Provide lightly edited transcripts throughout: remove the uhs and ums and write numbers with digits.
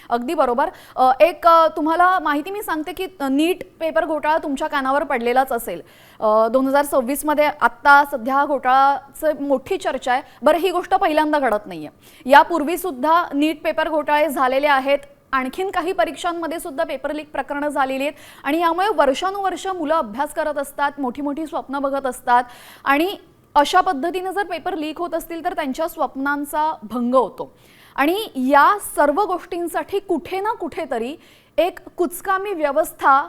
अगदी बरोबर. तुम्हाला माहिती मी सांगते की नीट पेपर घोटाळा तुमच्या कानावर पडलेलाच असेल. 2026 मध्ये आत्ता सध्या हा घोटाळाचं मोठी चर्चा आहे. बरं, ही गोष्ट पहिल्यांदा घडत नाहीये. यापूर्वी सुद्धा नीट पेपर घोटाळे झालेले आहेत. आणखीन काही परीक्षांमध्ये सुद्धा पेपर लीक प्रकरणं झालेली आहेत आणि यामुळे वर्षानुवर्ष मुलं अभ्यास करत असतात, मोठी मोठी स्वप्न बघत असतात आणि अशा पद्धतीने जर पेपर लीक होत असतील तर त्यांच्या स्वप्नांचा भंग होतो. आणि या सर्व गोष्टींसाठी कुठे ना कुठेतरी एक कुचकामी व्यवस्था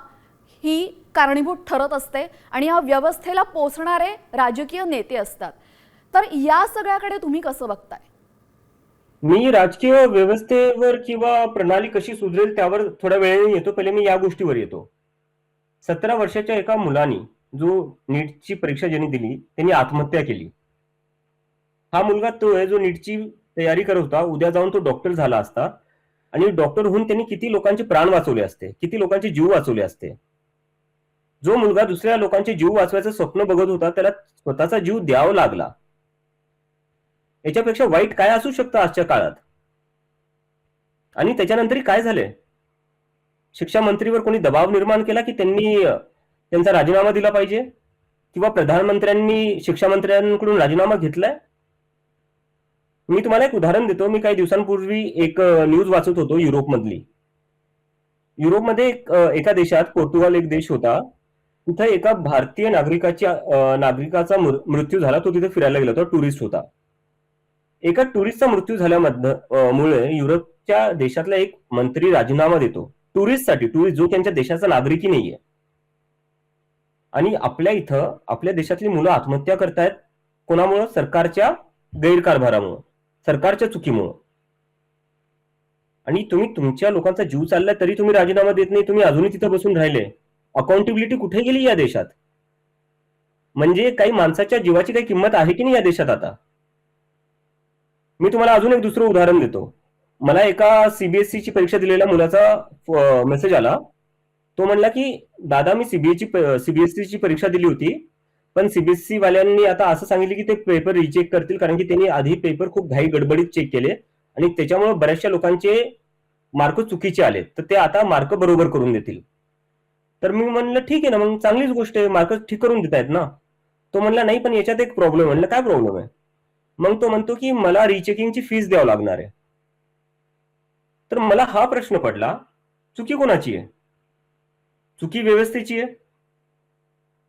ही कारणीभूत ठरत असते आणि या व्यवस्थेला पोचणारे राजकीय नेते असतात. तर या सगळ्याकडे तुम्ही कसं बघताय? मी राजकीय व्यवस्थेवर किंवा प्रणाली कशी सुधरेल त्यावर थोड्या वेळाने येतो. पहिले मी या गोष्टीवर येतो. 17 वर्षाच्या एका मुलाने जो नीटची परीक्षा ज्यांनी दिली त्यांनी आत्महत्या केली. हा मुलगा तो आहे जो नीटची तयारी करत होता. उद्या जाऊन तो डॉक्टर झाला असता आणि डॉक्टर होऊन त्यांनी किती लोकांचे प्राण वाचवले असते, किती लोकांचे जीव वाचवले असते. जो मुलगा दुसऱ्या लोकांचे जीव वाचवायचं स्वप्न बघत होता त्याला स्वतःचा जीव द्यावा लागला. याच्यापेक्षा वाईट काय असू शकतं आजच्या काळात? आणि त्याच्यानंतरही काय झालंय? शिक्षा मंत्रीवर कोणी दबाव निर्माण केला की त्यांनी त्यांचा राजीनामा दिला पाहिजे किंवा प्रधानमंत्र्यांनी शिक्षा मंत्र्यांकडून राजीनामा घेतलाय? मी तुम्हाला एक उदाहरण देतो. मी काही दिवसांपूर्वी एक न्यूज वाचत होतो युरोपमधली. युरोपमध्ये एका देशात, पोर्तुगाल एक देश होता, तिथे एका भारतीय नागरिकाचा मृत्यू झाला. तो तिथे फिरायला गेला होता, टुरिस्ट होता. एका टुरिस्टचा मृत्यू झाल्यामुळे युरोपच्या देशातला एक मंत्री राजीनामा देतो टुरिस्टसाठी, टुरिस्ट जो त्यांच्या देशाचा नागरिकही नाहीये. आणि आपल्या देशातली मुलं आत्महत्या करतायत. कोणामुळं? सरकारच्या गैरकारभारामुळं, सरकारच्या चुकीमुळं. आणि तुम्ही तुमच्या लोकांचा जीव चाललाय तरी तुम्ही राजीनामा देत नाही. तुम्ही अजूनही तिथं बसून राहिले. अकाउंटेबिलिटी कुठे गेली या देशात? म्हणजे काही माणसाच्या जीवाची काही किंमत आहे की नाही या देशात आता? मी तुम्हाला अजून एक दुसरं उदाहरण देतो. मला एका सीबीएसईची परीक्षा दिलेल्या मुलाचा मेसेज आला. तो म्हणला की दादा, मी सीबीएसईची परीक्षा दिली होती, पण सीबीएसई वाल्यांनी आता असं सांगितलं की ते पेपर रिचेक करतील, कारण की त्यांनी आधी पेपर खूप घाई गडबडीत चेक केले आणि त्याच्यामुळे बऱ्याचशा लोकांचे मार्क चुकीचे आले, तर ते आता मार्क बरोबर करून देतील. तर मी म्हणलं ठीक आहे ना, मग चांगलीच गोष्ट आहे, मार्क ठीक करून देत आहेत ना. तो म्हणला नाही, पण याच्यात एक प्रॉब्लेम. म्हणलं काय प्रॉब्लेम आहे? मग तो म्हणतो की मला रिचेकिंगची फीस द्यावं लागणार आहे. तर मला हा प्रश्न पडला, चुकी कोणाची आहे? चुकी व्यवस्थेची आहे,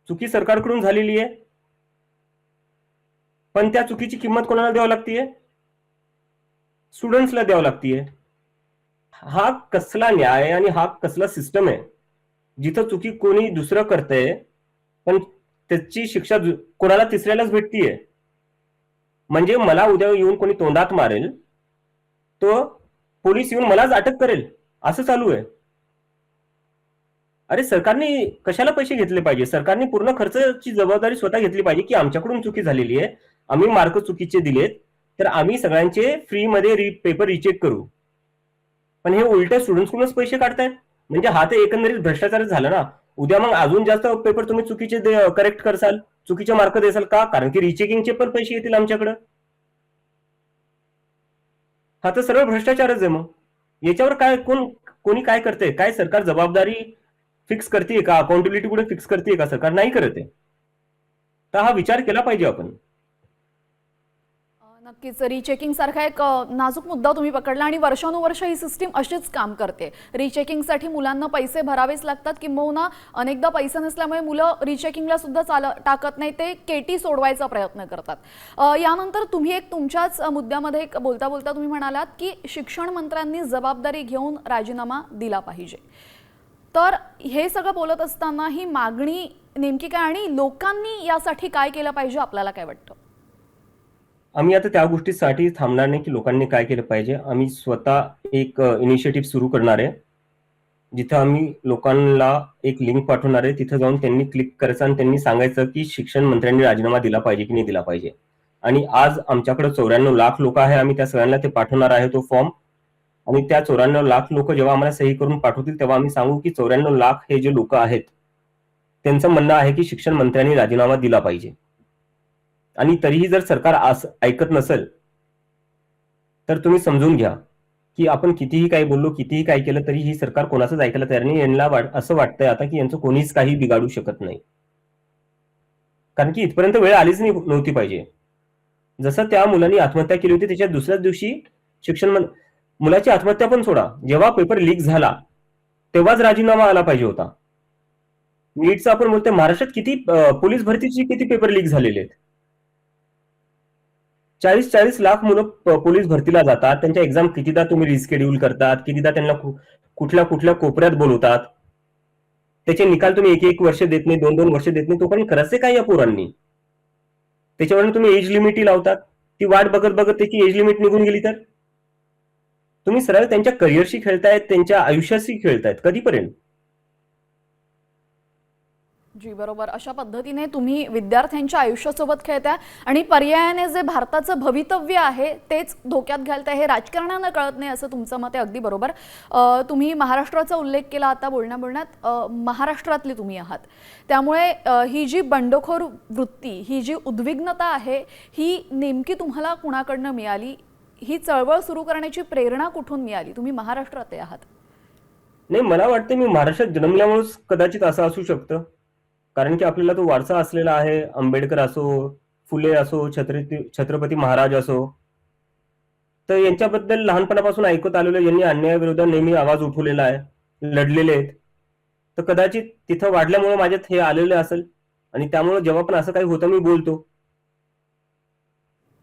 चुकी सरकारकडून झालेली आहे, पण त्या चुकीची किंमत कोणाला द्यावी लागतीये? स्टुडंट्सला द्यावं लागतीये. हा कसला न्याय आणि हा कसला सिस्टम आहे जिथं चुकी कोणी दुसरं करतंय पण त्याची शिक्षा कोणाला तिसऱ्यालाच भेटतीये? म्हणजे मला उद्या येऊन कोणी तोंडात मारेल, तो पोलीस येऊन मलाच अटक करेल, असं चालू आहे. अरे, सरकारने कशाला पैसे घेतले पाहिजे? सरकारने पूर्ण खर्चाची जबाबदारी स्वतः घेतली पाहिजे की आमच्याकडून चुकी झालेली आहे, आम्ही मार्क चुकीचे दिलेत, तर आम्ही सगळ्यांचे फ्रीमध्ये पेपर रिचेक करू. पण हे उलट स्टुडंट्सकडूनच पैसे काढतायत. म्हणजे हा तर एकंदरीत भ्रष्टाचारच झाला ना. उद्या मग अजून जास्त पेपर तुम्ही चुकीचे करेक्ट करसाल, चुकीचे मार्क देसाल का? कारण की रिचेकिंगचे पण पैसे येतील आमच्याकडे. हा तर सरळ भ्रष्टाचारच आहे. मग याच्यावर काय कोणी काय करते? काय सरकार जबाबदारी फिक्स करते का? अकाउंटेबिलिटी कुठे फिक्स करते का? सरकार नाही करत आहे. तर हा विचार केला पाहिजे आपण. नक्कीच रिचेकिंग सारखा एक नाजूक मुद्दा तुम्ही पकडला आणि वर्षानुवर्ष ही सिस्टीम अशीच काम करते. रिचेकिंगसाठी मुलांना पैसे भरावेच लागतात, किंबहुना अनेकदा पैसे नसल्यामुळे मुलं रिचेकिंगला सुद्धा टाकत नाही, ते केटी सोडवायचा प्रयत्न करतात. यानंतर तुम्ही एक तुमच्याच मुद्द्यामध्ये बोलता बोलता तुम्ही म्हणालात की शिक्षण मंत्र्यांनी जबाबदारी घेऊन राजीनामा दिला पाहिजे. तर हे सगळं बोलत असताना ही मागणी नेमकी काय आणि लोकांनी यासाठी काय केलं पाहिजे, आपल्याला काय वाटतं? आम्ही आता त्या गोष्टीसाठी थांबणार नाही की लोकांनी काय केलं पाहिजे. आम्ही स्वतः एक इनिशिएटिव्ह सुरू करणार आहे, जिथं आम्ही लोकांना एक लिंक पाठवणार आहे. तिथं जाऊन त्यांनी क्लिक करायचं आणि त्यांनी सांगायचं की शिक्षण मंत्र्यांनी राजीनामा दिला पाहिजे की नाही दिला पाहिजे. आणि आज आमच्याकडे 94 लाख लोक आहे. आम्ही त्या सगळ्यांना ते पाठवणार आहे तो फॉर्म. आणि त्या 94 लाख लोक जेव्हा आम्हाला सही करून पाठवतील तेव्हा आम्ही सांगू की 94 लाख हे जे लोक आहेत त्यांचं म्हणणं आहे की शिक्षण मंत्र्यांनी राजीनामा दिला पाहिजे. आणि तरीही जर सरकार ऐकत नसेल तर तुम्ही समजून घ्या की आपण कितीही काही बोललो, कितीही काही केलं तरी ही सरकार कोणाचंच ऐकायला तयार नाही. यांना असं वाटतंय आता की यांचं कोणीच काही बिघाडू शकत नाही. कारण की इथपर्यंत वेळ आलीच नव्हती पाहिजे. जसं त्या मुलांनी आत्महत्या केली होती त्याच्या दुसऱ्याच दिवशी मुलाची आत्महत्या पण सोडा, जेव्हा पेपर लीक झाला तेव्हाच राजीनामा आला पाहिजे होता. नीटचं आपण बोलतोय, महाराष्ट्रात किती पोलीस भरतीचे किती पेपर लीक झालेले आहेत. 40-40 लाख मुलं पोलीस भरतीला जातात. त्यांच्या एक्झाम कितीदा तुम्ही रिस्केड्यूल करतात, कितीदा त्यांना कुठल्या कुठल्या कोपऱ्यात बोलवतात. त्याचे निकाल तुम्ही 1-1 वर्ष देत नाही, 2-2 वर्ष देत नाही. तोपर्यंत करायचे काय या पोरांनी? त्याच्यावरून तुम्ही एज लिमिटही लावतात. ती वाट बघत बघत त्याची एज लिमिट निघून गेली तर तुम्ही सरळ त्यांच्या करिअरशी खेळतायत, त्यांच्या आयुष्याशी खेळतायत. कधीपर्यंत? जी बरोबर. अशा पद्धतीने तुम्ही विद्यार्थ्यांच्या आयुष्यासोबत खेळताय आणि पर्यायाने जे भारताचं भवितव्य आहे तेच धोक्यात घालताय. हे राजकारणानं कळत नाही असं तुमचं मत आहे. अगदी बरोबर. तुम्ही महाराष्ट्राचा उल्लेख केला आता बोलण्यात. महाराष्ट्रातले तुम्ही आहात, त्यामुळे ही जी बंडखोर वृत्ती, ही जी उद्विग्नता आहे, ही नेमकी तुम्हाला कुणाकडनं मिळाली? ही चळवळ सुरू करण्याची प्रेरणा कुठून मिळाली? तुम्ही महाराष्ट्रात आहात. नाही, मला वाटतं मी महाराष्ट्रात जन्मल्यामुळेच कदाचित असं असू शकतं. कारण की आपल्याला तो वारसा असलेला आहे. आंबेडकर असो, फुले असो, छत्रपती महाराज असो, तर यांच्याबद्दल लहानपणापासून ऐकत आलेलो, यांनी अन्यायाविरोधात नेहमी आवाज उठवलेला आहे, लढलेले आहेत. तर कदाचित तिथं वाढल्यामुळे माझ्यात हे आलेलं असेल आणि त्यामुळे जेव्हा पण असं काही होतं मी बोलतो.